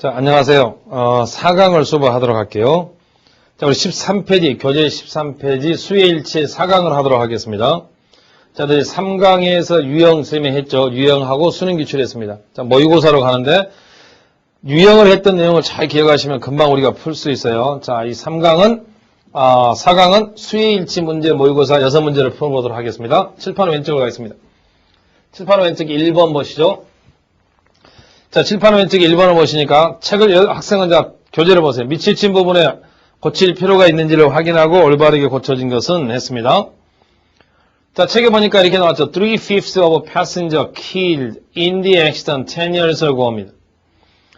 자, 안녕하세요. 4강을 수업하도록 할게요. 자, 우리 13페이지, 교재 13페이지 수혜일치 4강을 하도록 하겠습니다. 자, 저희 3강에서 유형 선생님이 했죠. 유형하고 수능 기출했습니다. 자, 모의고사로 가는데 유형을 했던 내용을 잘 기억하시면 금방 우리가 풀 수 있어요. 자, 이 3강은 4강은 수혜일치 문제 모의고사 6문제를 풀어보도록 하겠습니다. 칠판 왼쪽으로 가겠습니다. 칠판 왼쪽 1번 보시죠. 자, 칠판 왼쪽 1번을 보시니까 책을 학생은 자 교재를 보세요. 미치친 부분에 고칠 필요가 있는지를 확인하고 올바르게 고쳐진 것은 했습니다. 자, 책에 보니까 이렇게 나왔죠. 3/5 of passenger killed in the accident 10 years ago입니다.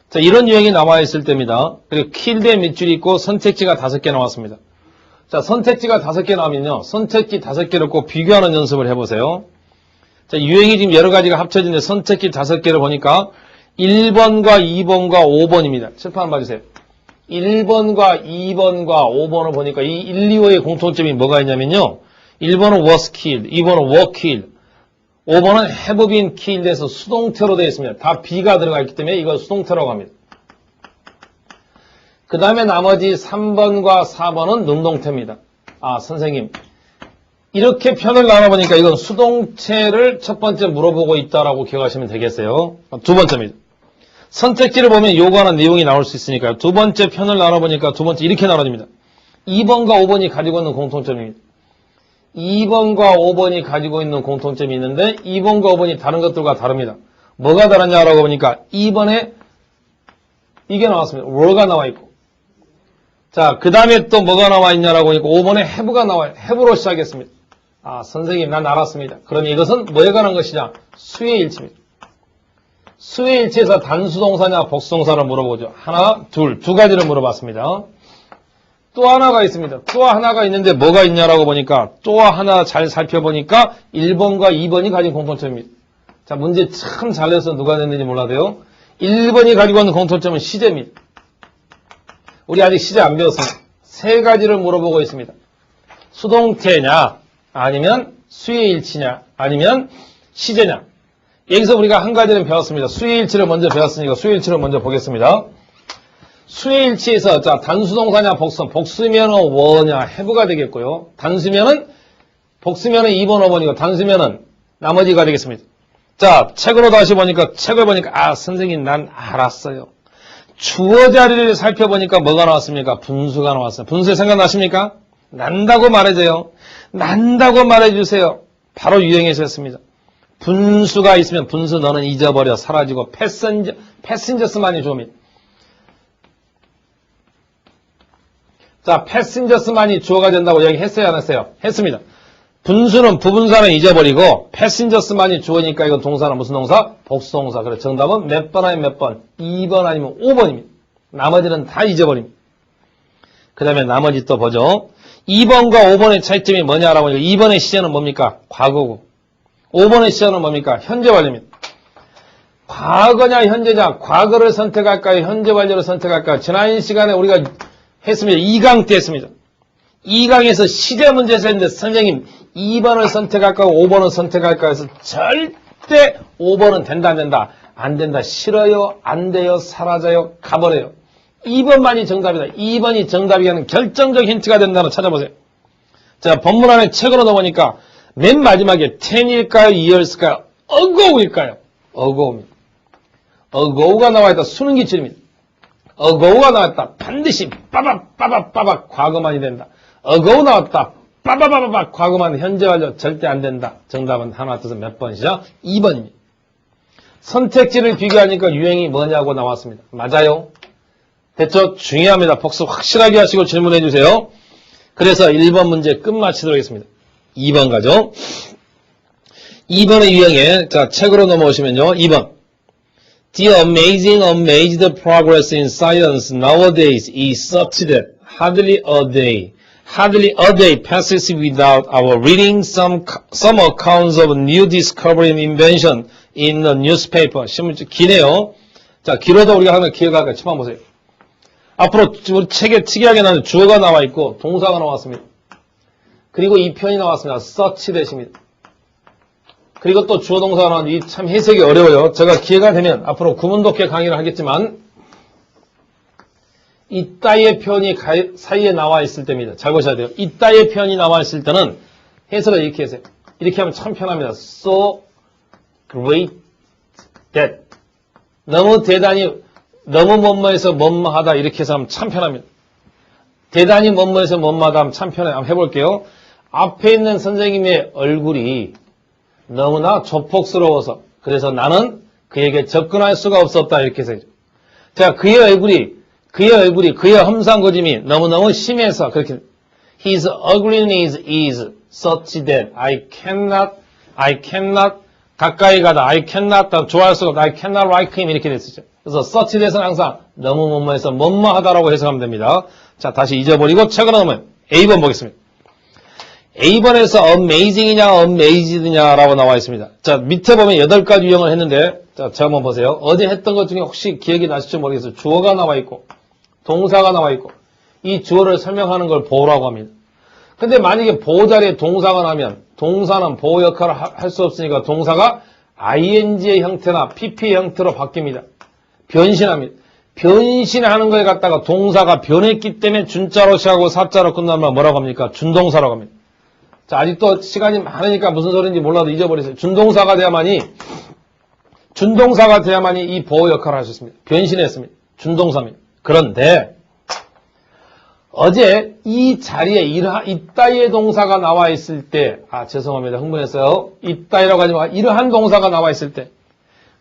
자, 이런 유형이 나와 있을 때입니다. 그리고 killed의 밑줄이 있고 선택지가 5개 나왔습니다. 자, 선택지가 5개 나오면요. 선택지 5개를 꼭 비교하는 연습을 해보세요. 자, 유형이 지금 여러 가지가 합쳐진데 선택지 5개를 보니까 1번과 2번과 5번입니다. 칠판 한번 봐주세요. 1번과 2번과 5번을 보니까 이 1, 2호의 공통점이 뭐가 있냐면요. 1번은 was killed, 2번은 were killed, 5번은 have been killed에서 수동태로 되어 있습니다. 다 B가 들어가 있기 때문에 이걸 수동태라고 합니다. 그 다음에 나머지 3번과 4번은 능동태입니다. 아, 선생님. 이렇게 편을 나눠보니까 이건 수동태를 첫 번째 물어보고 있다라고 기억하시면 되겠어요. 두 번째입니다. 선택지를 보면 요구하는 내용이 나올 수 있으니까요. 두 번째 편을 나눠보니까 두 번째 이렇게 나눠집니다. 2번과 5번이 가지고 있는 공통점입니다. 2번과 5번이 가지고 있는 공통점이 있는데 2번과 5번이 다른 것들과 다릅니다. 뭐가 다르냐라고 보니까 2번에 이게 나왔습니다. were가 나와 있고 자, 그 다음에 또 뭐가 나와 있냐라고 보니까 5번에 have가 나와요. have로 시작했습니다. 아, 선생님, 난 알았습니다. 그러면 이것은 뭐에 관한 것이냐? 수혜일치입니다. 수혜일치에서 단수동사냐, 복수동사를 물어보죠. 하나, 둘, 두 가지를 물어봤습니다. 또 하나가 있습니다. 또 하나가 있는데 뭐가 있냐라고 보니까 또 하나 잘 살펴보니까 1번과 2번이 가진 공통점입니다. 자, 문제 참 잘 내서 누가 냈는지 몰라도요. 1번이 가지고 있는 공통점은 시제입니다. 우리 아직 시제 안 배웠습니다. 세 가지를 물어보고 있습니다. 수동태냐, 아니면 수혜일치냐, 아니면 시제냐. 여기서 우리가 한 가지는 배웠습니다. 수혜일치를 먼저 배웠으니까 수혜일치를 먼저 보겠습니다. 수혜일치에서 자 단수동사냐 복수면은 were냐 have가 되겠고요. 단수면은 복수면은 2번 5번이고 단수면은 나머지가 되겠습니다. 자, 책으로 다시 보니까 책을 보니까 아, 선생님 난 알았어요. 주어 자리를 살펴보니까 뭐가 나왔습니까? 분수가 나왔어요. 분수 생각나십니까? 난다고 말해줘요. 난다고 말해주세요. 바로 유형에서 했습니다. 분수가 있으면 분수 너는 잊어버려 사라지고 패신저스만이 주어입니다. 자, 패신저스만이 주어가 된다고 여기 했어요 안 했어요? 했습니다. 분수는 부분사는 잊어버리고 패신저스만이 주어니까 이건 동사는 무슨 동사? 복수동사. 그래서 정답은 몇 번 아니면 몇 번? 2번 아니면 5번입니다. 나머지는 다 잊어버립니다. 그 다음에 나머지 또 보죠. 2번과 5번의 차이점이 뭐냐라고 하니까 2번의 시제는 뭡니까? 과거고 5번의 시제는 뭡니까? 현재 완료입니다. 과거냐 현재냐? 과거를 선택할까요? 현재 완료를 선택할까요? 지난 시간에 우리가 했습니다. 2강 때 했습니다. 2강에서 시제 문제에서 했는데 선생님 2번을 선택할까요? 5번을 선택할까요? 해서 절대 5번은 된다 안 된다. 안 된다. 싫어요. 안 돼요. 사라져요. 가버려요. 2번만이 정답이다. 2번이 정답이 하는 결정적 힌트가 된다는 찾아보세요. 자, 본문 안에 책으로 넣어보니까 맨 마지막에 10일까요? 2years일까요? ago일까요? ago입니다. ago가 나와있다. 수능 기출입니다. ago가 나왔다. 반드시 빠박 과거만이 된다. ago 나왔다. 빠바바바박 과거만 현재 완료 절대 안 된다. 정답은 하나 뜻은 몇 번이죠? 2번입니다. 선택지를 비교하니까 유형이 뭐냐고 나왔습니다. 맞아요. 됐죠? 중요합니다. 복습 확실하게 하시고 질문해 주세요. 그래서 1번 문제 끝마치도록 하겠습니다. 2번 가죠. 2번의 유형에 자 책으로 넘어오시면요. 2번 The amazed progress in science nowadays is such that hardly a day passes without our reading some accounts of new discovery and invention in the newspaper. 신문지 기네요. 자, 길어도 우리가 하면 기억할까요? 칠판 보세요. 앞으로 우리 책에 특이하게 나는 주어가 나와 있고 동사가 나왔습니다. 그리고 이 편이 나왔습니다. such 대십니다. 그리고 또 주어 동사가 나왔는데 참 해석이 어려워요. 제가 기회가 되면 앞으로 구문독해 강의를 하겠지만 이따의 표현이 사이에 나와 있을 때입니다. 잘 보셔야 돼요. 이따의 표현이 나와 있을 때는 해석을 이렇게 하세요. 이렇게 하면 참 편합니다. So great that. 너무 대단히, 너무 뭐뭐해서 뭐뭐하다 이렇게 해서 하면 참 편합니다. 대단히 뭐뭐해서 뭐뭐하다 하면 참 편해요. 한번 해볼게요. 앞에 있는 선생님의 얼굴이 너무나 조폭스러워서 그래서 나는 그에게 접근할 수가 없었다 이렇게 해서 자, 그의 얼굴이 그의 험상궂음이 너무너무 심해서 그렇게 His ugliness is such that I cannot 가까이 가다 I cannot 좋아할 수가 없다 I cannot like him 이렇게 됐었죠. 그래서 such that은 항상 너무 뭐뭐해서 뭐뭐하다라고 해석하면 됩니다. 자, 다시 잊어버리고 책으로 넘으면 A번 보겠습니다. A번에서 amazing이냐 amazed냐라고 나와 있습니다. 자, 밑에 보면 8가지 유형을 했는데 자, 제가 한번 보세요. 어제 했던 것 중에 혹시 기억이 나실지 모르겠어요. 주어가 나와 있고 동사가 나와 있고 이 주어를 설명하는 걸 보호라고 합니다. 근데 만약에 보호 자리에 동사가 나면 동사는 보호 역할을 할 수 없으니까 동사가 ing의 형태나 pp의 형태로 바뀝니다. 변신합니다. 변신하는 거에 갖다가 동사가 변했기 때문에 준자로 시작하고 사자로 끝나면 뭐라고 합니까? 준동사라고 합니다. 자, 아직도 시간이 많으니까 무슨 소리인지 몰라도 잊어버리세요. 준동사가 돼야만이 이 보호 역할을 할 수 있습니다. 변신했습니다. 준동사입니다. 그런데 어제 이 자리에 이따위의 동사가 나와 있을 때 죄송합니다. 흥분했어요. 이따위라고 하지 마. 이러한 동사가 나와 있을 때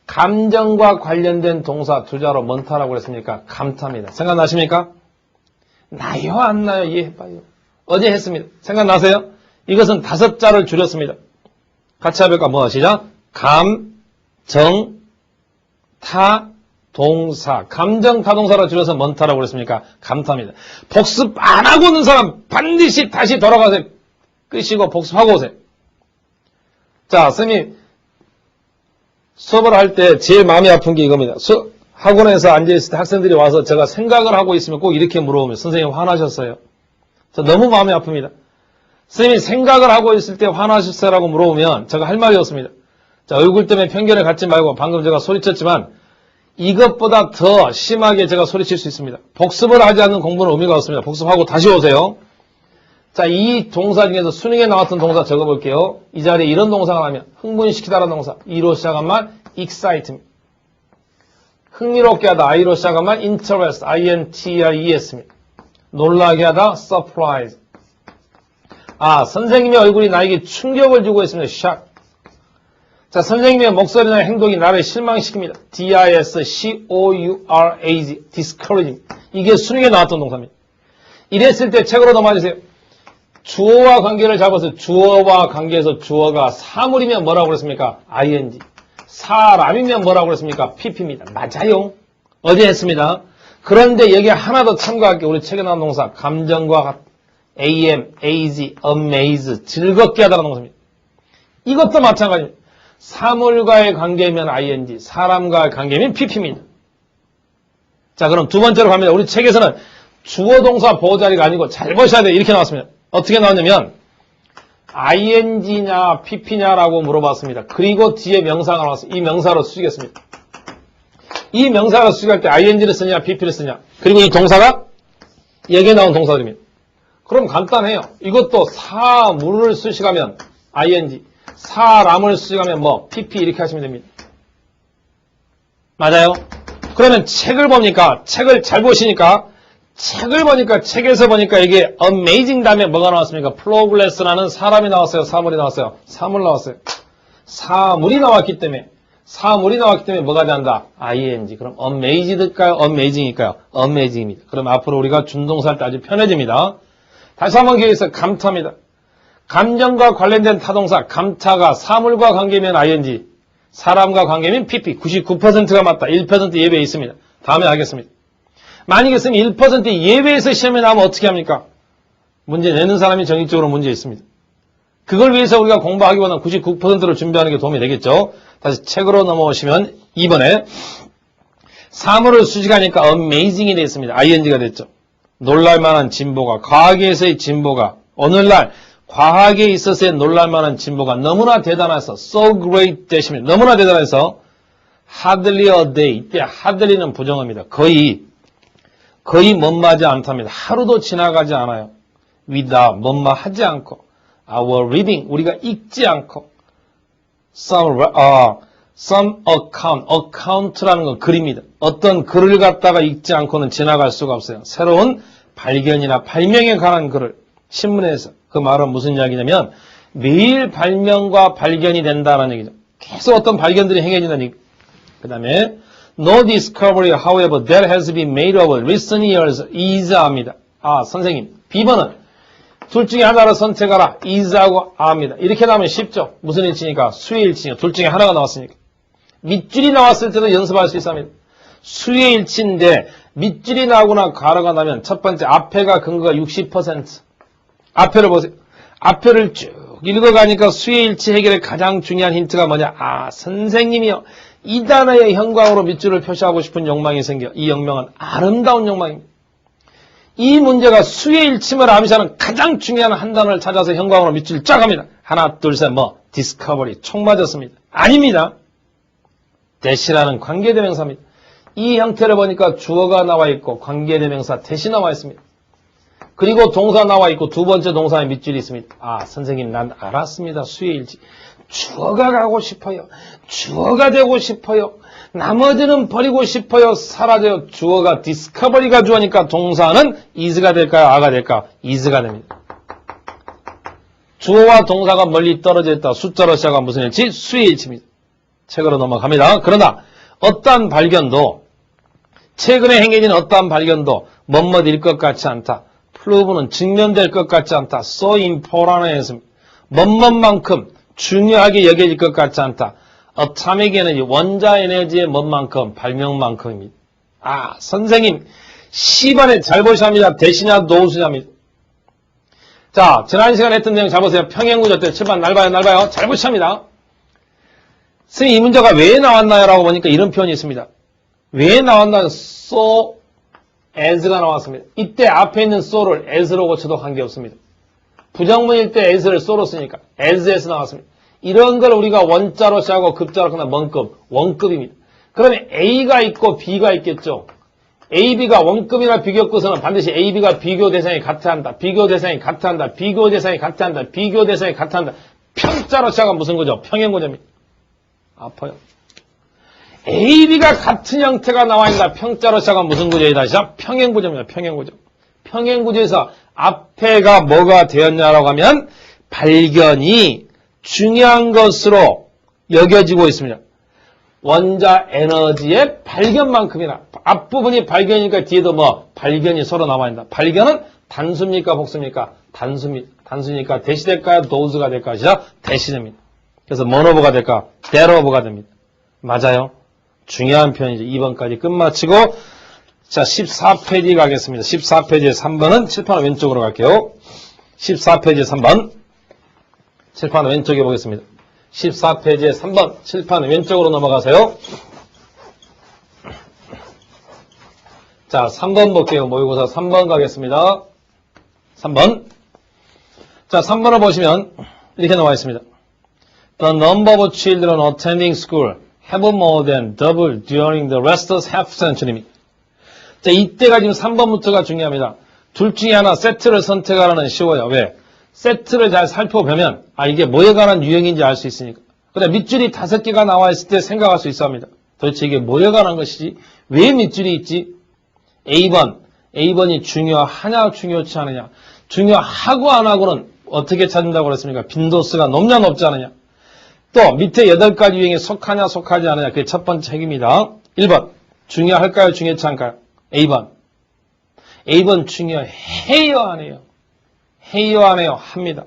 감정과 관련된 동사 두자로 뭔타라고 그랬습니까? 감타입니다. 생각나십니까? 나요 안 나요? 이해해봐요. 어제 했습니다. 생각나세요? 이것은 5자를 줄였습니다. 같이 해볼까? 뭐 시작? 감, 정, 타, 동사. 감정 타동사로 줄여서 뭔타라고 그랬습니까? 감타입니다. 복습 안 하고 오는 사람 반드시 다시 돌아가세요. 끄시고 복습하고 오세요. 자, 선생님 수업을 할 때 제일 마음이 아픈 게 이겁니다. 학원에서 앉아있을 때 학생들이 와서 제가 생각을 하고 있으면 꼭 이렇게 물어보면 선생님 화나셨어요? 저 너무 마음이 아픕니다. 선생님이 생각을 하고 있을 때 화나셨어요? 라고 물어보면 제가 할 말이 없습니다. 자, 얼굴 때문에 편견을 갖지 말고 방금 제가 소리쳤지만 이것보다 더 심하게 제가 소리칠 수 있습니다. 복습을 하지 않는 공부는 의미가 없습니다. 복습하고 다시 오세요. 자, 이 동사 중에서 수능에 나왔던 동사 적어볼게요. 이 자리에 이런 동사가 나면 흥분시키다라는 동사. E로 시작한 말 excite입니다. 흥미롭게 하다. I로 시작한 말 interest, INTRES입니다. 놀라게 하다. surprise. 선생님의 얼굴이 나에게 충격을 주고 있습니다. shock. 자, 선생님의 목소리나 행동이 나를 실망시킵니다. DISCOURAGE, discouraging. 이게 수능에 나왔던 동사입니다. 이랬을 때 책으로 넘어가주세요. 주어와 관계를 잡아서 주어와 관계에서 주어가 사물이면 뭐라고 그랬습니까? ING. 사람이면 뭐라고 그랬습니까? PP입니다. 맞아요. 어제 했습니다. 그런데 여기 하나 더 참고할게요. 우리 책에 나온 동사. 감정과 AM, AZ, amaze. 즐겁게 하다라는 동사입니다. 이것도 마찬가지입니다. 사물과의 관계면 ING, 사람과의 관계면 PP입니다. 자, 그럼 두 번째로 갑니다. 우리 책에서는 주어 동사 보호 자리가 아니고 잘 보셔야 돼요. 이렇게 나왔습니다. 어떻게 나왔냐면 ING냐 PP냐라고 물어봤습니다. 그리고 뒤에 명사가 나왔어요. 이 명사로 쓰겠습니다. 이 명사로 수식할 때 ING를 쓰냐 PP를 쓰냐. 그리고 이 동사가 여기에 나온 동사들입니다. 그럼 간단해요. 이것도 사물을 수식하면 ING, 사람을 수식하면 뭐 PP 이렇게 하시면 됩니다. 맞아요? 그러면 책을 보니까 책을 잘 보시니까 책에서 보니까 이게 amazing 다음에 뭐가 나왔습니까? progress라는 사람이 나왔어요? 사물이 나왔어요? 사물 나왔어요. 사물이 나왔기 때문에 뭐가 된다? ing. 그럼 amazed일까요? amazing일까요? amazing입니다. 그럼 앞으로 우리가 준동사 할 때 아주 편해집니다. 다시 한번 기억해서 감타입니다. 감정과 관련된 타동사 감타가 사물과 관계면 ing, 사람과 관계면 pp. 99%가 맞다. 1% 예외 있습니다. 다음에 하겠습니다. 만약에 쓰면 1% 예외에서 시험에 나오면 어떻게 합니까? 문제 내는 사람이 정익적으로 문제 있습니다. 그걸 위해서 우리가 공부하기보다는 99%를 준비하는 게 도움이 되겠죠. 다시 책으로 넘어오시면 2번에 사물을 수식하니까 amazing이 되었습니다. ing가 됐죠. 놀랄만한 진보가, 과학에서의 진보가, 오늘날 과학에 있어서의 놀랄만한 진보가 너무나 대단해서 so great 대십니다. 너무나 대단해서 hardly a day, 이때 hardly는 부정어입니다. 거의 거의 멋마지 않답니다. 하루도 지나가지 않아요. without, 멋마하지 않고. our reading, 우리가 읽지 않고. some account, account라는 건 글입니다. 어떤 글을 갖다가 읽지 않고는 지나갈 수가 없어요. 새로운 발견이나 발명에 관한 글을 신문에서. 그 말은 무슨 이야기냐면 매일 발명과 발견이 된다는 얘기죠. 계속 어떤 발견들이 행해진다는 얘기. 그 다음에 no discovery, however, that has been made over recent years is 합니다. 아, 선생님. B번은 둘 중에 하나를 선택하라. is하고 아입니다. 이렇게 나오면 쉽죠. 무슨 일치니까? 수의 일치니까. 둘 중에 하나가 나왔으니까. 밑줄이 나왔을 때도 연습할 수 있습니다. 수의 일치인데 밑줄이 나오거나 가로가 나면 첫 번째 앞에가 근거가 60%. 앞에를 보세요. 앞에를 쭉 읽어가니까 수의 일치 해결의 가장 중요한 힌트가 뭐냐? 아, 선생님이요. 이 단어의 형광으로 밑줄을 표시하고 싶은 욕망이 생겨. 이 욕망은 아름다운 욕망입니다. 이 문제가 수의 일침을 암시하는 가장 중요한 한 단어를 찾아서 형광으로 밑줄을 쫙 합니다. 하나, 둘, 셋, 디스커버리. 총 맞았습니다. 아닙니다. 대시라는 관계대명사입니다. 이 형태를 보니까 주어가 나와 있고 관계대명사 대시 나와 있습니다. 그리고 동사 나와 있고 두 번째 동사에 밑줄이 있습니다. 아, 선생님 난 알았습니다. 수의 일치. 주어가 가고 싶어요. 주어가 되고 싶어요. 나머지는 버리고 싶어요. 사라져요. 주어가 디스커버리가 주어니까 동사는 is가 될까요? 아가 될까요? is가 됩니다. 주어와 동사가 멀리 떨어져 있다. 숫자로 시작한 무슨 일치? 수의 일치입니다. 책으로 넘어갑니다. 그러나 어떠한 발견도 최근에 행해진 어떠한 발견도 멋멋일 것 같지 않다. 프루브는 증명될 것 같지 않다. so important에 했습니다. 멋멋만큼 중요하게 여겨질 것 같지 않다. atomic energy, 원자 에너지의 멋만큼, 발명만큼입니다. 아, 선생님, 10번에 잘 보셔합니다. 대시냐, 노수냐입니다. 자, 지난 시간에 했던 내용 잘 보세요. 평행구조 때 7번 날 봐요. 잘 보셔합니다. 선생님, 이 문제가 왜 나왔나요? 라고 보니까 이런 표현이 있습니다. 왜 나왔나요? so as가 나왔습니다. 이때 앞에 있는 so를 as로 고쳐도 관계없습니다. 부정문일 때 as를 so로 쓰니까 as에서 나왔습니다. 이런 걸 우리가 원자로 시작하고 급자로 끝나 원급입니다. 그러면 A가 있고 B가 있겠죠. A, B가 원급이나 비교급에서는 반드시 A, B가 비교 대상이 같아야 한다. 비교 대상이 같아야 한다. 비교 대상이 같아야 한다. 비교 대상이 같아야 한다. 평자로 시작하면 무슨 거죠? 평행구조입니다. 아파요. A, B가 같은 형태가 나와 있다. 평자로 시작하면 무슨 구조이다? 시작? 평행구조입니다. 평행구조. 평행구조에서 앞에가 뭐가 되었냐라고 하면 발견이 중요한 것으로 여겨지고 있습니다. 원자 에너지의 발견만큼이나 앞부분이 발견이니까 뒤에도 발견이 서로 나와 있다. 발견은 단수입니까? 복수입니까? 단수니까 대시될까요? 도우즈가 될까요? 시작? 대시됩니다. 그래서 모노버가 될까? 데러버가 됩니다. 맞아요. 중요한 표현이죠. 2번까지 끝마치고 자 14페이지 가겠습니다. 14페이지의 3번은 칠판 왼쪽으로 갈게요. 14페이지의 3번 칠판 왼쪽에 보겠습니다. 14페이지의 3번 칠판 왼쪽으로 넘어가세요. 자 3번 볼게요. 모의고사 3번 가겠습니다. 3번 자 3번을 보시면 이렇게 나와 있습니다. The number of children attending school have more than doubled during the last half century. 자, 이때가 지금 3번부터가 중요합니다. 둘 중에 하나 세트를 선택하라는 쉬워요. 왜? 세트를 잘 살펴보면 이게 뭐에 관한 유형인지 알 수 있으니까. 그다음 밑줄이 5개가 나와 있을 때 생각할 수 있어 합니다. 도대체 이게 뭐에 관한 것이지? 왜 밑줄이 있지? A번이 중요하냐 중요치 않느냐. 중요하고 안 하고는 어떻게 찾는다고 그랬습니까? 빈도수가 높냐 높지 않느냐. 또 밑에 8가지 유형에 속하냐 속하지 않느냐. 그게 첫 번째 핵입니다. 1번 중요할까요 중요치 않을까요? A번 중요해요 안 해요? 해요 안 해요? 합니다.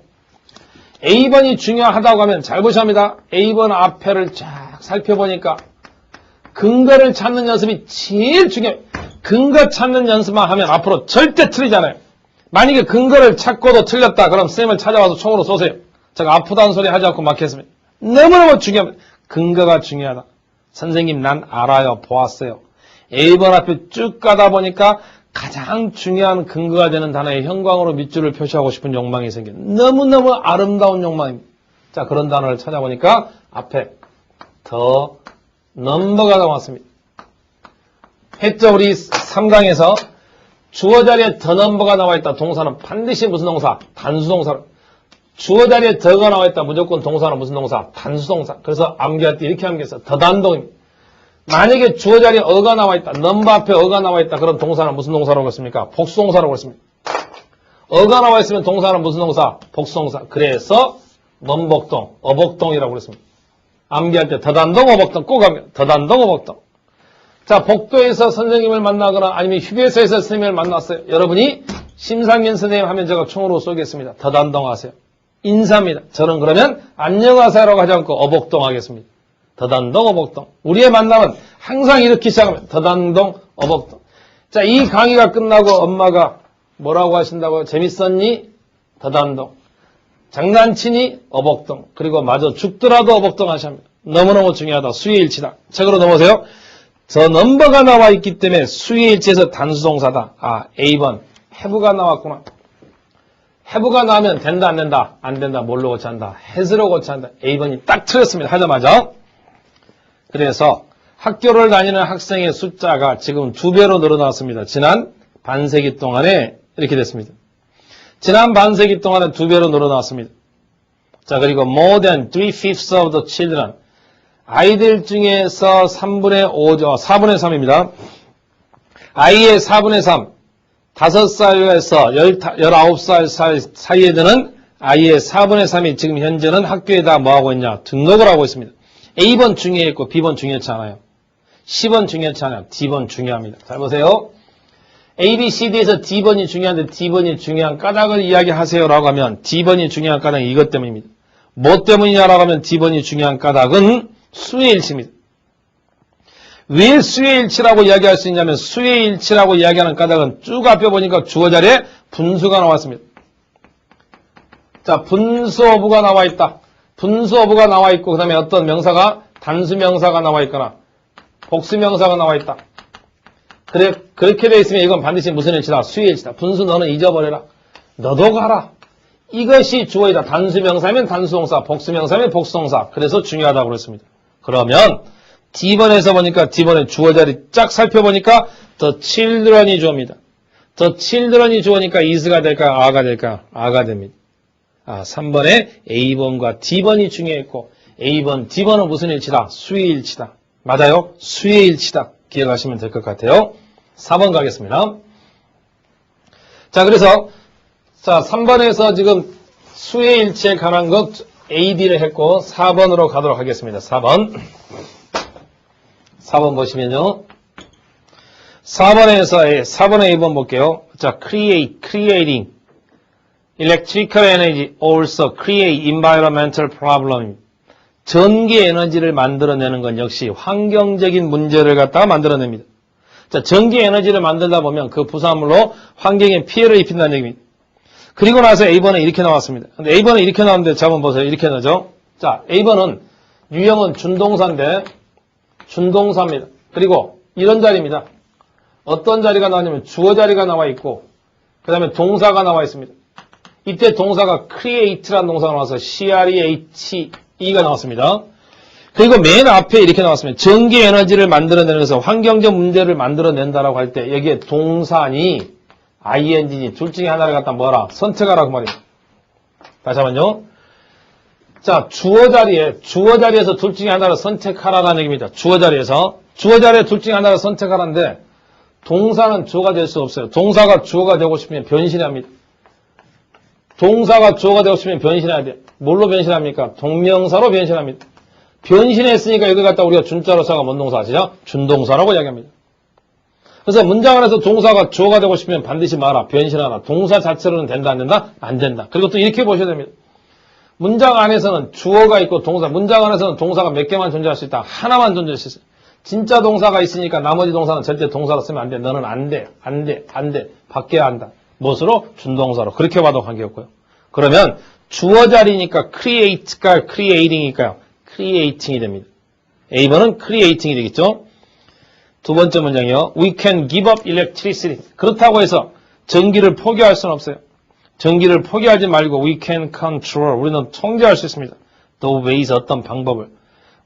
A번이 중요하다고 하면 잘 보셔합니다. A번 앞에를 쫙 살펴보니까 근거를 찾는 연습이 제일 중요해요. 근거 찾는 연습만 하면 앞으로 절대 틀리잖아요. 만약에 근거를 찾고도 틀렸다 그럼 쌤을 찾아와서 총으로 쏘세요. 제가 아프다는 소리 하지 않고 막혔습니다. 너무너무 중요합니다. 근거가 중요하다. 선생님 난 알아요. 보았어요. A번 앞에 쭉 가다 보니까 가장 중요한 근거가 되는 단어의 형광으로 밑줄을 표시하고 싶은 욕망이 생겨. 너무너무 아름다운 욕망입니다. 자, 그런 단어를 찾아보니까 앞에 더 넘버가 나왔습니다. 했죠. 우리 3강에서 주어 자리에 the number가 나와 있다. 동사는 반드시 무슨 동사? 단수동사. 주어 자리에 the가 나와 있다. 무조건 동사는 무슨 동사? 단수동사. 그래서 암기할 때 이렇게 암기했어. 더 단동입니다. 만약에 주어 자리에 어가 나와 있다. 넘버 앞에 어가 나와 있다. 그럼 동사는 무슨 동사라고 했습니까? 복수동사라고 했습니다. 어가 나와 있으면 동사는 무슨 동사? 복수동사. 그래서 넘복동, 어복동이라고 그랬습니다. 암기할 때 더단동, 어복동 꼭 암기. 더단동, 어복동. 자, 복도에서 선생님을 만나거나 아니면 휴게소에서 선생님을 만났어요. 여러분이 심상민 선생님 하면 제가 총으로 쏘겠습니다. 더단동 하세요. 인사입니다. 저는 그러면 안녕하세요라고 하지 않고 어복동 하겠습니다. 더단동, 어복동. 우리의 만남은 항상 이렇게 시작합니다. 더단동, 어복동. 자, 이 강의가 끝나고 엄마가 뭐라고 하신다고요? 재밌었니? 더단동. 장난치니? 어복동. 그리고 마저 죽더라도 어복동 하셔야 합니다. 너무너무 중요하다. 수의일치다. 책으로 넘어오세요. 저 넘버가 나와 있기 때문에 수의일치에서 단수동사다. 아, A번. have가 나왔구나. have가 나오면 된다, 안 된다? 안 된다. 뭘로 고쳐한다? has로 고쳐한다. A번이 딱 틀렸습니다. 하자마자. 그래서 학교를 다니는 학생의 숫자가 지금 2배로 늘어났습니다. 지난 반세기 동안에 이렇게 됐습니다. 지난 반세기 동안에 2배로 늘어났습니다. 자, 그리고 more than 3/5 of the children. 아이들 중에서 3분의 5죠. 4분의 3입니다. 아이의 4분의 3. 5살에서 19살 사이에 드는 아이의 4분의 3이 지금 현재는 학교에 다 뭐하고 있냐? 등록을 하고 있습니다. A번 중요했고 B번 중요치 않아요. C번 중요치 않아요. D번 중요합니다. 잘 보세요. A, B, C, D에서 D번이 중요한데 D번이 중요한 까닭을 이야기하세요라고 하면 D번이 중요한 까닭은 이것 때문입니다. 뭐 때문이냐라고 하면 D번이 중요한 까닭은 수의 일치입니다. 왜 수의 일치라고 이야기할 수 있냐면 수의 일치라고 이야기하는 까닭은 쭉 앞에 보니까 주어 자리에 분수가 나왔습니다. 자, 분수 어부가 나와 있다. 분수 어부가 나와 있고 그 다음에 어떤 명사가 단수 명사가 나와 있거나 복수 명사가 나와 있다. 그렇게 되어 있으면 이건 반드시 무슨 일치다? 수의 일치다. 분수 너는 잊어버려라. 너도 가라. 이것이 주어이다. 단수 명사면 단수동사, 복수 명사면 복수동사. 그래서 중요하다고 그랬습니다. 그러면 D번에서 보니까 D번의 주어 자리 쫙 살펴보니까 the children이 주어입니다. the children이 주어니까 is가 될까요? a가 될까요? a가 됩니다. 아, 3번에 A번과 D번이 중요했고 A번, D번은 무슨 일치다? 수의 일치다. 맞아요? 수의 일치다. 기억하시면 될 것 같아요. 4번 가겠습니다. 자, 그래서 자, 3번에서 지금 수의 일치에 관한 것 AD를 했고 4번으로 가도록 하겠습니다. 4번 보시면요. 4번에 A번 볼게요. 자, creating electrical energy also create environmental problem. 전기 에너지를 만들어내는 건 역시 환경적인 문제를 갖다가 만들어냅니다. 자, 전기 에너지를 만들다 보면 그 부산물로 환경에 피해를 입힌다는 얘기입니다. 그리고 나서 A번에 이렇게 나왔습니다. 근데 A번에 이렇게 나왔는데 자, 한번 보세요. 이렇게 나죠. 자, A번은 유형은 준동사인데 준동사입니다. 그리고 이런 자리입니다. 어떤 자리가 나왔냐면 주어 자리가 나와 있고 그 다음에 동사가 나와 있습니다. 이때 동사가 create라는 동사가 나와서 create가 나왔습니다. 그리고 맨 앞에 이렇게 나왔습니다. 전기 에너지를 만들어내는 것은 환경적 문제를 만들어낸다라고 할 때 여기에 동사니 ing니 둘 중에 하나를 갖다 뭐라? 선택하라고 말입니다. 다시 한번요. 자, 주어 자리에서 둘 중에 하나를 선택하라는 얘기입니다. 주어 자리에 둘 중에 하나를 선택하라는데 동사는 주어가 될 수 없어요. 동사가 주어가 되고 싶으면 변신해야 합니다. 동사가 주어가 되고 싶으면 변신해야 돼요. 뭘로 변신합니까? 동명사로 변신합니다. 변신했으니까 이걸 갖다 우리가 준자로 써가 뭔 동사 아시죠? 준동사라고 이야기합니다. 그래서 문장 안에서 동사가 주어가 되고 싶으면 반드시 말아. 변신하라. 동사 자체로는 된다, 안 된다? 안 된다. 그리고 또 이렇게 보셔야 됩니다. 문장 안에서는 주어가 있고 동사, 문장 안에서는 동사가 몇 개만 존재할 수 있다. 하나만 존재할 수 있어요. 진짜 동사가 있으니까 나머지 동사는 절대 동사로 쓰면 안 돼. 너는 안 돼. 안 돼. 안 돼. 바뀌어야 한다. 무엇으로? 준동사로. 그렇게 봐도 관계없고요. 그러면 주어 자리니까 create가 creating이니까요. creating이 됩니다. A번은 creating이 되겠죠. 두 번째 문장이요. We can give up electricity. 그렇다고 해서 전기를 포기할 수는 없어요. 전기를 포기하지 말고 we can control. 우리는 통제할 수 있습니다. The ways 어떤 방법을.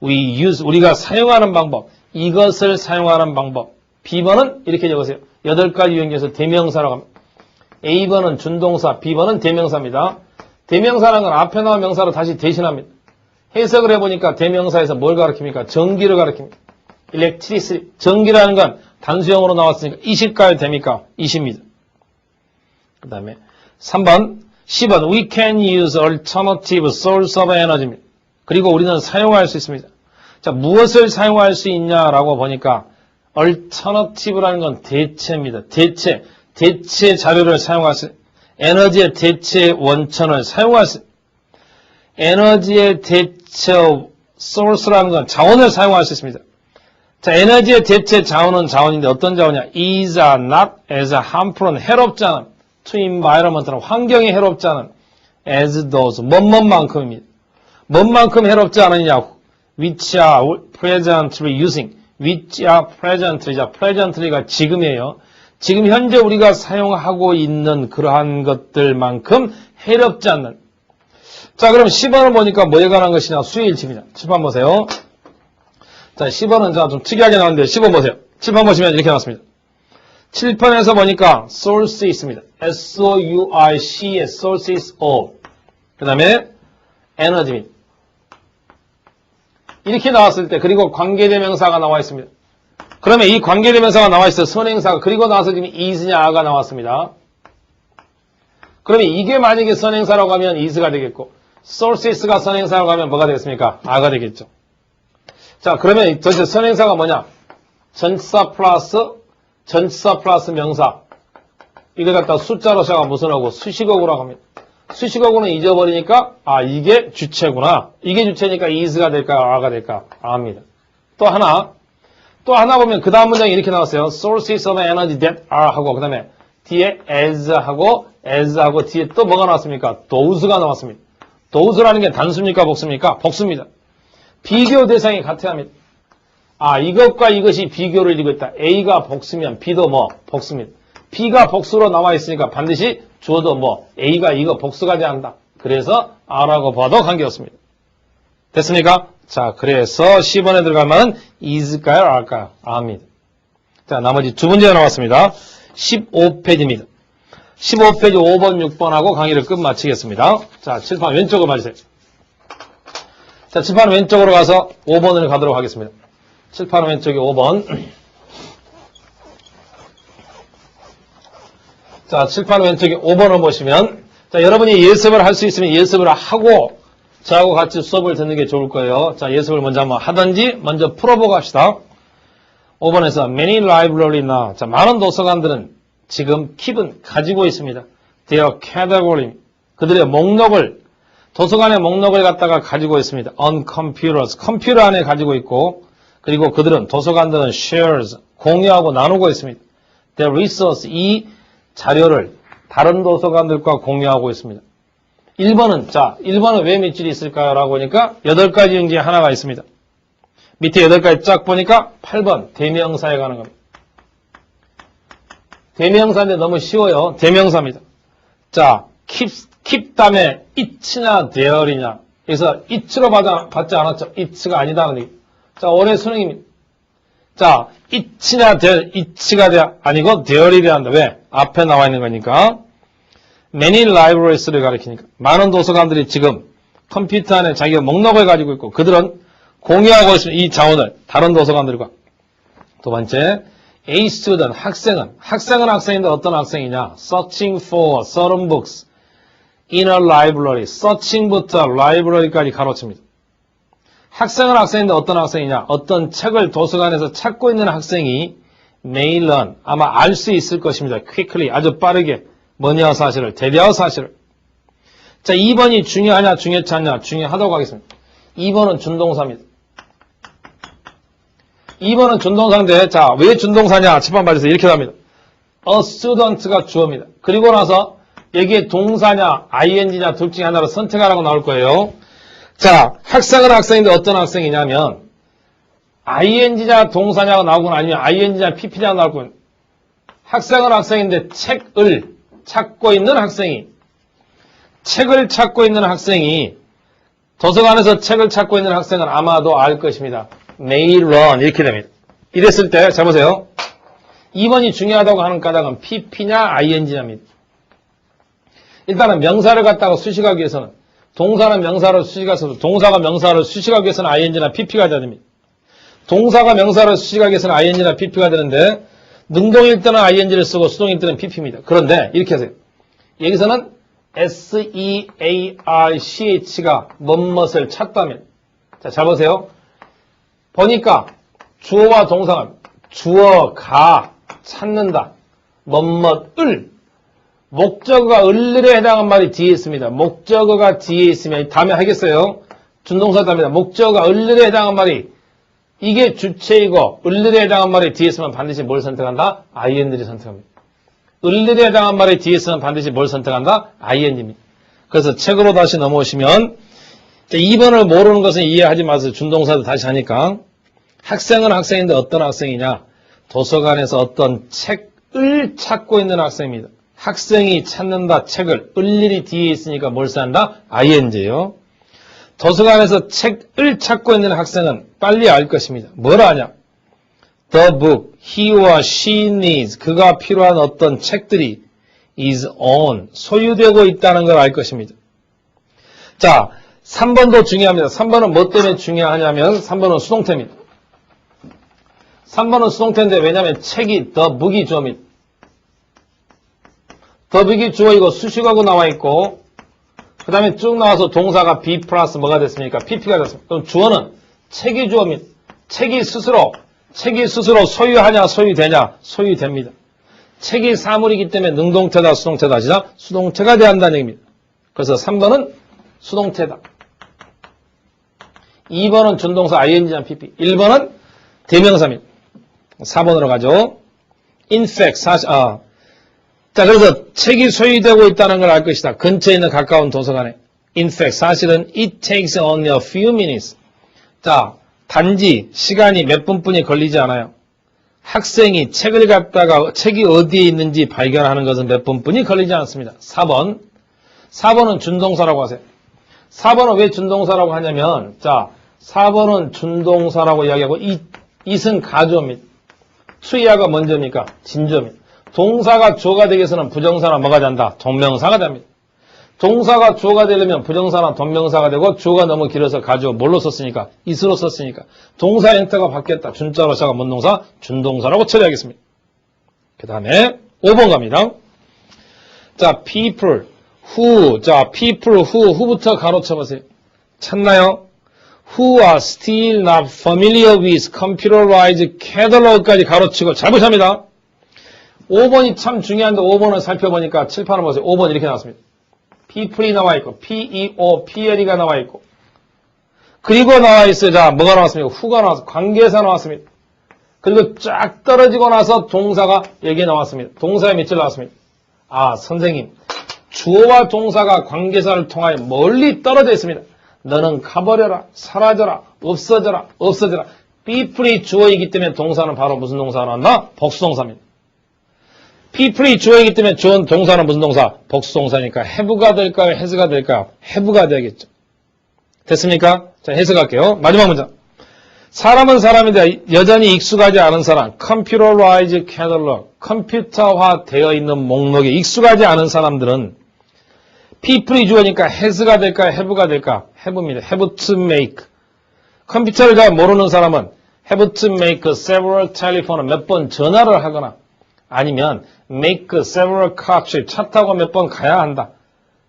우리가 사용하는 방법. 이것을 사용하는 방법. B번은 이렇게 적으세요. 8가지 유형에서 대명사라고 합니다. A번은 준동사, B번은 대명사입니다. 대명사라는 건 앞에 나온 명사로 다시 대신합니다. 해석을 해보니까 대명사에서 뭘 가리킵니까? 전기를 가리킵니다. electricity. 전기라는 건 단수형으로 나왔으니까 이실까요? 됩니까? 이십니다. 그 다음에 3번, 10번 We can use alternative source of energy입니다. 그리고 우리는 사용할 수 있습니다. 자, 무엇을 사용할 수 있냐라고 보니까 alternative라는 건 대체입니다. 대체 자료를 사용할 수, 에너지의 대체 원천을 사용할 수, 에너지의 대체 source라는 건 자원을 사용할 수 있습니다. 자, 에너지의 대체 자원은 자원인데 어떤 자원이냐? is not as harmful, 해롭지 않은, to environment는 환경에 해롭지 않은, as those, 뭐만큼입니다. 뭐만큼 해롭지 않으냐? which are presently using, which are presently, 자, presently가 지금이에요. 지금 현재 우리가 사용하고 있는 그러한 것들만큼 해롭지 않는. 자, 그럼 10번을 보니까 뭐에 관한 것이냐? 수요일치입니다. 10번 보세요. 자, 10번은 자, 좀 특이하게 나오는데 10번 보세요. 7번 보시면 이렇게 나왔습니다. 7번에서 보니까 source 있습니다. S-O-U-R-C의 source is of. 그 다음에 energy입니다. 이렇게 나왔을 때, 그리고 관계대명사가 나와 있습니다. 그러면 이 관계대명사가 나와 있어요. 선행사가. 그리고 나서 지금 is냐, a가 나왔습니다. 그러면 이게 만약에 선행사라고 하면 is가 되겠고, sources가 선행사라고 하면 뭐가 되겠습니까? a가 되겠죠. 자, 그러면 도대체 선행사가 뭐냐? 전치사 플러스 명사. 이거 갖다 숫자로 시작하면 무슨 하고? 수식어구라고 합니다. 수식어구는 잊어버리니까, 아, 이게 주체구나. 이게 주체니까 is가 될까요? a가 될까? a입니다. 또 하나 보면 그 다음 문장이 이렇게 나왔어요. sources of energy that are 하고, 그 다음에 뒤에 as 하고 뒤에 또 뭐가 나왔습니까? those가 나왔습니다. those라는 게 단수입니까? 복수입니까? 복수입니다. 비교 대상이 같아야 합니다. 아, 이것과 이것이 비교를 이루고 있다. A가 복수면 B도 뭐? 복수입니다. B가 복수로 나와 있으니까 반드시 주어도 뭐? A가 이거 복수가 돼야 한다. 그래서 R라고 봐도 관계없습니다. 됐습니까? 자, 그래서 10번에 들어가면 is일까요? R일까요? R입니다. 자, 나머지 두 문제가 나왔습니다. 15페이지입니다. 15페이지 5번, 6번하고 강의를 끝마치겠습니다. 자, 칠판 왼쪽으로 봐주세요. 자, 칠판 왼쪽으로 가서 5번을 가도록 하겠습니다. 칠판 왼쪽에 5번. 자, 칠판 왼쪽에 5번을 보시면, 자, 여러분이 예습을 할 수 있으면 예습을 하고, 저하고 같이 수업을 듣는 게 좋을 거예요. 자, 예습을 먼저 한번 하든지, 먼저 풀어보고 합시다. 5번에서 many library나, 자, 많은 도서관들은 지금 keep은 가지고 있습니다. their category, 그들의 목록을, 도서관의 목록을 갖다가 가지고 있습니다. on computers, 컴퓨터 안에 가지고 있고, 그리고 그들은, 도서관들은 shares, 공유하고 나누고 있습니다. their resource, 이 자료를 다른 도서관들과 공유하고 있습니다. 1번은, 자, 1번은 왜 밑줄이 있을까요? 라고 보니까 8가지 중 중에 하나가 있습니다. 밑에 8가지 쫙 보니까 8번, 대명사에 관한 겁니다. 대명사인데 너무 쉬워요. 대명사입니다. 자, keep 다음에 it냐, there이냐. 그래서 it로 받지 않았죠. it가 아니다는 얘기. 자, 올해 수능입니다. 자, it냐, it가 아니고 there이래야 한다. 왜? 앞에 나와 있는 거니까. many libraries를 가리키니까. 많은 도서관들이 지금 컴퓨터 안에 자기가 목록을 가지고 있고 그들은 공유하고 있습니다. 이 자원을 다른 도서관들과. 두 번째, A student, 학생은 학생인데 어떤 학생이냐? searching for certain books in a library. searching부터 library까지 가로칩니다. 학생인데 어떤 학생이냐? 어떤 책을 도서관에서 찾고 있는 학생이 may learn, 아마 알 수 있을 것입니다. quickly, 아주 빠르게. 뭐냐 사실을, 대대화 사실을. 자, 2번이 중요하냐, 중요치 않냐, 중요하다고 하겠습니다. 2번은 준동사입니다. 2번은 준동사인데, 자, 왜 준동사냐? 칠판 봐주세요. 이렇게 합니다. A student가 주어입니다. 그리고 나서 여기에 동사냐, ing냐, 둘 중에 하나로 선택하라고 나올 거예요. 자, 학생은 학생인데 어떤 학생이냐면, ing냐, 동사냐가 나오거나 아니면 ing냐, pp냐가 나올 거예요. 학생은 학생인데 책을 찾고 있는 학생이, 도서관에서 책을 찾고 있는 학생은 아마도 알 것입니다. may learn, 이렇게 됩니다. 이랬을 때, 잘 보세요. 2번이 중요하다고 하는 까닭은 PP냐 ING냐입니다. 일단은 명사를 갖다가 수식하기 위해서는 동사는 명사를 수식해서 동사가 명사를 수식하기 위해서는 ING나 PP가 돼야 됩니다. 동사가 명사를 수식하기 위해서는 ING나 PP가 되는데 능동일 때는 ING를 쓰고 수동일 때는 PP입니다. 그런데 이렇게 하세요. 여기서는 SEARCH가 뭐뭇을 찾다면 자, 잘 보세요. 보니까 주어와 동사가 주어가 찾는다. 뭐뭇을 목적어가 을일에 해당한 말이 뒤에 있습니다. 목적어가 뒤에 있으면 다음에 하겠어요. 준동사답니다. 목적어가 을일에 해당한 말이 이게 주체이고 을일에 해당한 말이 뒤에 있으면 반드시 뭘 선택한다? ING를 선택합니다. 을일에 해당한 말이 뒤에 있으면 반드시 뭘 선택한다? ING입니다. 그래서 책으로 다시 넘어오시면 2번을 모르는 것은 이해하지 마세요. 준동사도 다시 하니까. 학생은 학생인데 어떤 학생이냐? 도서관에서 어떤 책을 찾고 있는 학생입니다. 학생이 찾는다 책을 을일이 뒤에 있으니까 뭘 써야 한다? ING예요. 도서관에서 책을 찾고 있는 학생은 빨리 알 것입니다. 뭘 아냐? The book he or she needs 그가 필요한 어떤 책들이 is on 소유되고 있다는 걸 알 것입니다. 자, 3번도 중요합니다. 3번은 뭐 때문에 중요하냐면 3번은 수동태입니다. 3번은 수동태인데 왜냐하면 책이 the book이 주어입니다. the book이 주어이고 수식하고 나와 있고 그 다음에 쭉 나와서 동사가 be 플러스 뭐가 됐습니까? PP가 됐습니다. 그럼 주어는 책이 주어입니다. 책이 스스로 소유하냐 소유되냐 소유됩니다. 책이 사물이기 때문에 능동태다 수동태다 진짜 수동태가 돼야 한다는 얘기입니다. 그래서 3번은 수동태다. 2번은 준동사 ING나 PP 1번은 대명사입니다. 4번으로 가죠. In fact 자 그래서 책이 소유되고 있다는 걸 알 것이다. 근처에 있는 가까운 도서관에 In fact 사실은 it takes only a few minutes 자 단지 시간이 몇 분뿐이 걸리지 않아요. 학생이 책을 갖다가 책이 어디에 있는지 발견하는 것은 몇 분뿐이 걸리지 않습니다. 4번은 준동사라고 하세요. 4번은 왜 준동사라고 하냐면 자 4번은 준동사라고 이야기하고 it은 가주어입니다. 투이하가 먼저입니까? 진주어입니다. 동사가 주어가 되기 위해서는 부정사나 뭐가 된다? 동명사가 됩니다. 동사가 주어가 되려면 부정사나 동명사가 되고 주어가 너무 길어서 가주어 뭘로 썼으니까? it으로 썼으니까 동사 형태가 바뀌었다. 준자로 시작한 뭔 동사? 준동사라고 처리하겠습니다. 그 다음에 5번 갑니다. 자, people who부터 가로쳐 보세요. 찾나요? Who are still not familiar with computerized catalog까지 가로치고 잘 보십니다. 5번이 참 중요한데 5번을 살펴보니까 칠판을 보세요. 5번 이렇게 나왔습니다. people이 나와 있고 PEOPLE가 나와 있고 그리고 나와 있어요. 자, 뭐가 나왔습니까? who가 나왔습니다. 관계사 나왔습니다. 그리고 쫙 떨어지고 나서 동사가 여기에 나왔습니다. 동사의 밑줄 나왔습니다. 아, 선생님. 주어와 동사가 관계사를 통하여 멀리 떨어져 있습니다. 너는 가버려라, 사라져라, 없어져라. people이 주어이기 때문에 동사는 바로 무슨 동사가 나온다? 복수동사입니다. people이 주어이기 때문에 주어 동사는 무슨 동사? 복수동사니까 have가 될까요? has가 될까요? have가 되겠죠. 됐습니까? 자, 해석할게요. 마지막 문장. 사람은 사람인데 여전히 익숙하지 않은 사람, computerized catalog, 컴퓨터화 되어 있는 목록에 익숙하지 않은 사람들은 people이 주어니까 has가 될까요? have가 될까? have입니다. have to make. 컴퓨터를 잘 모르는 사람은 have to make several telephone, 몇 번 전화를 하거나 아니면 make several copies, 차 타고 몇 번 가야 한다.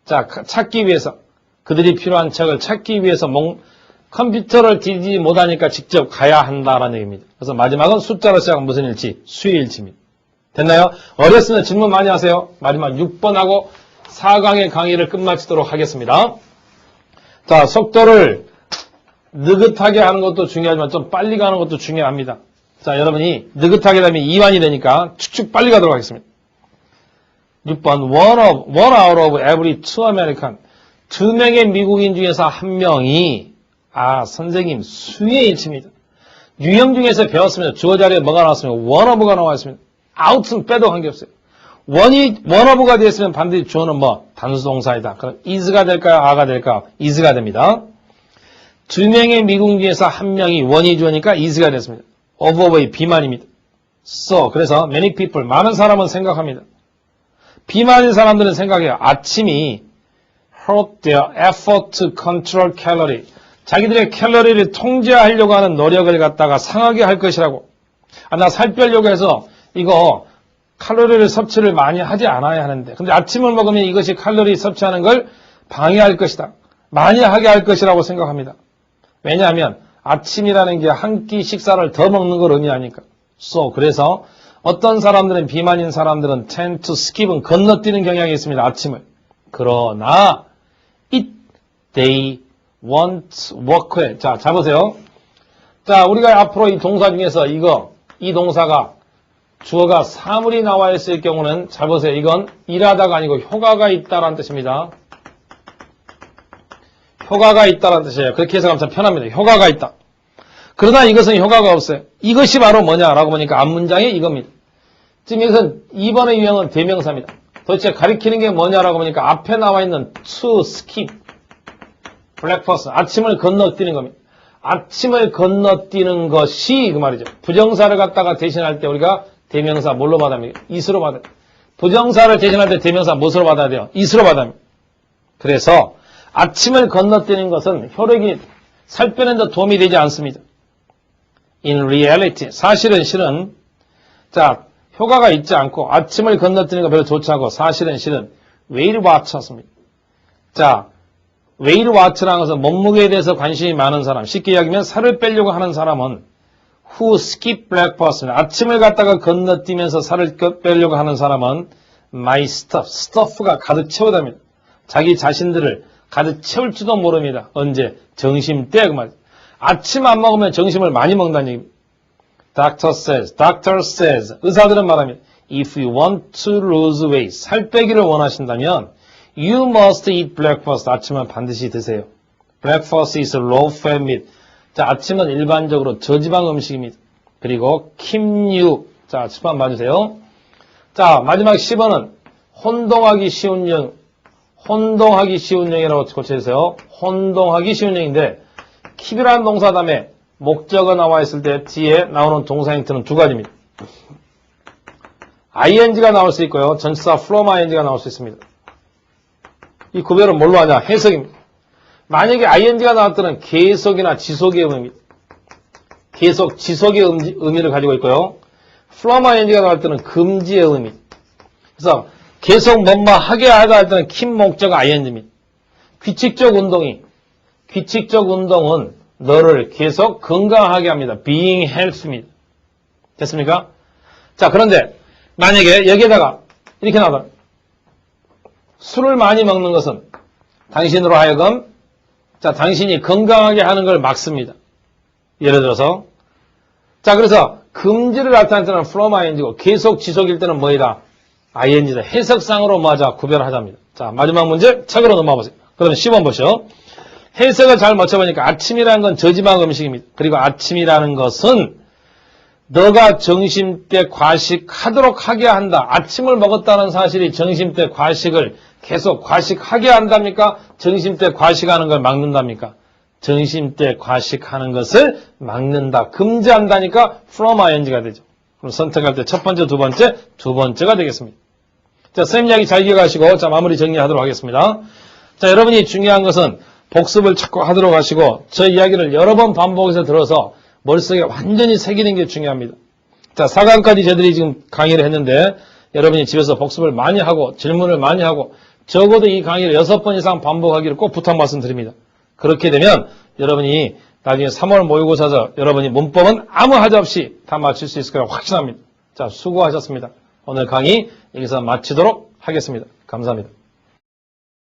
자, 찾기 위해서 그들이 필요한 책을 찾기 위해서 컴퓨터를 뒤지지 못하니까 직접 가야 한다라는 얘기입니다. 그래서 마지막은 숫자로 시작한 무슨 일치? 수일치입니다. 됐나요? 어렸으면 질문 많이 하세요. 마지막 6번하고 4강의 강의를 끝마치도록 하겠습니다. 자, 속도를 느긋하게 하는 것도 중요하지만 좀 빨리 가는 것도 중요합니다. 자, 여러분이 느긋하게 되면 2만이 되니까 축축 빨리 가도록 하겠습니다. 6번 one out of every two American 2명의 미국인 중에서 한 명이 선생님 수의 일치입니다. 유형 중에서 배웠습니다. 주어 자리에 뭐가 나왔습니까? one of가 나와 있습니다. out은 빼도 관계없어요. one of가 되었으면 반드시 주어는 단수동사이다. 그럼 is가 될까요? a가 될까요? is가 됩니다. 2명의 미국인 중에서 한 명이 one이 주어니까 is가 됐습니다. of 비만입니다. So, 그래서 many people, 많은 사람은 생각합니다. 비만인 사람들은 생각해요. 아침이 hurt their effort to control calorie. 자기들의 칼로리를 통제하려고 하는 노력을 갖다가 상하게 할 것이라고. 나 살 빼려고 해서 이거 칼로리를 섭취를 많이 하지 않아야 하는데. 근데 아침을 먹으면 이것이 칼로리 섭취하는 걸 방해할 것이다. 많이 하게 할 것이라고 생각합니다. 왜냐하면 아침이라는 게 한 끼 식사를 더 먹는 걸 의미하니까. So, 그래서 어떤 사람들은 비만인 사람들은 tend to skip은 건너뛰는 경향이 있습니다. 아침을. 그러나 it they want work. 자, 잡으세요. 자, 우리가 앞으로 이 동사 중에서 이 동사가 주어가 사물이 나와 있을 경우는 잘 보세요. 이건 일하다가 아니고 효과가 있다라는 뜻입니다. 효과가 있다라는 뜻이에요. 그렇게 해석하면 참 편합니다. 효과가 있다. 그러나 이것은 효과가 없어요. 이것이 바로 뭐냐라고 보니까 앞문장이 이겁니다. 지금 이것은 2번의 유형은 대명사입니다. 도대체 가리키는 게 뭐냐라고 보니까 앞에 나와 있는 to skip, breakfast, 아침을 건너뛰는 겁니다. 아침을 건너뛰는 것이 그 말이죠. 부정사를 갖다가 대신할 때 우리가 대명사 뭘로 받아야 합니까? is로 받아야 돼요. 부정사를 대신할 때 대명사 무엇으로 받아야 돼요? is로 받아야 합니다. 그래서 아침을 건너뛰는 것은 효력이 살 빼는 데 도움이 되지 않습니다. In reality, 사실은 실은 자 효과가 있지 않고 아침을 건너뛰는 거 별로 좋지 않고 사실은 실은 Weight Watchers입니다. 자, Weight Watch라는 것은 몸무게에 대해서 관심이 많은 사람, 쉽게 이야기하면 살을 빼려고 하는 사람은 Who skip breakfast입니다. 아침을 갖다가 건너뛰면서 살을 빼려고 하는 사람은 My stuff가 가득 채우답니다. 자기 자신들을 가득 채울지도 모릅니다. 언제? 점심때 그 말. 아침 안 먹으면 점심을 많이 먹는다는 얘기입니다. Doctor says, 의사들은 말합니다. If you want to lose weight, 살 빼기를 원하신다면 You must eat breakfast. 아침은 반드시 드세요. Breakfast is low fat meat. 자, 아침은 일반적으로 저지방 음식입니다. 그리고 keep you. 자, 칠판 봐주세요. 자, 마지막 10번은 혼동하기 쉬운 영. 혼동하기 쉬운 영이라고 고쳐주세요. 혼동하기 쉬운 영인데 keep이라는 동사 다음에 목적어 나와 있을 때 뒤에 나오는 동사 형태는 두 가지입니다. ing가 나올 수 있고요. 전치사 from ing가 나올 수 있습니다. 이 구별은 뭘로 하냐? 해석입니다. 만약에 ing가 나올 때는 계속이나 지속의 의미입니다. 계속, 지속의 의미를 가지고 있고요. from ing가 나올 때는 금지의 의미입니다. 그래서 계속 뭔가 하게 하다 할 때는 keep 목적어 ing입니다. 규칙적 운동은 너를 계속 건강하게 합니다. being health입니다. 됐습니까? 자, 그런데 만약에 여기에다가 이렇게 나와 술을 많이 먹는 것은 당신으로 하여금 자, 당신이 건강하게 하는 걸 막습니다. 예를 들어서 자, 그래서 금지를 나타낼 때는 from ing고 계속 지속일 때는 뭐이다? ing다. 해석상으로 뭐하자? 구별하자입니다. 자, 마지막 문제 책으로 넘어가 보세요. 그러면 10번 보시오. 해석을 잘 맞춰보니까 아침이라는 건 저지방 음식입니다. 그리고 아침이라는 것은 너가 점심때 과식하도록 하게 한다. 아침을 먹었다는 사실이 점심때 과식을 계속 과식하게 한답니까? 점심때 과식하는 걸 막는답니까? 점심때 과식하는 것을 막는다. 금지한다니까 from ing가 되죠. 그럼 선택할 때 첫 번째, 두 번째가 되겠습니다. 자, 쌤 이야기 잘 기억하시고 자, 마무리 정리하도록 하겠습니다. 자, 여러분이 중요한 것은 복습을 자꾸 하도록 하시고 저 이야기를 여러 번 반복해서 들어서 머릿속에 완전히 새기는 게 중요합니다. 자, 4강까지 저희들이 지금 강의를 했는데 여러분이 집에서 복습을 많이 하고 질문을 많이 하고 적어도 이 강의를 6번 이상 반복하기를 꼭 부탁 말씀드립니다. 그렇게 되면 여러분이 나중에 3월 모의고사에서 여러분이 문법은 아무 하자 없이 다 맞출 수 있을 거라고 확신합니다. 자, 수고하셨습니다. 오늘 강의 여기서 마치도록 하겠습니다. 감사합니다.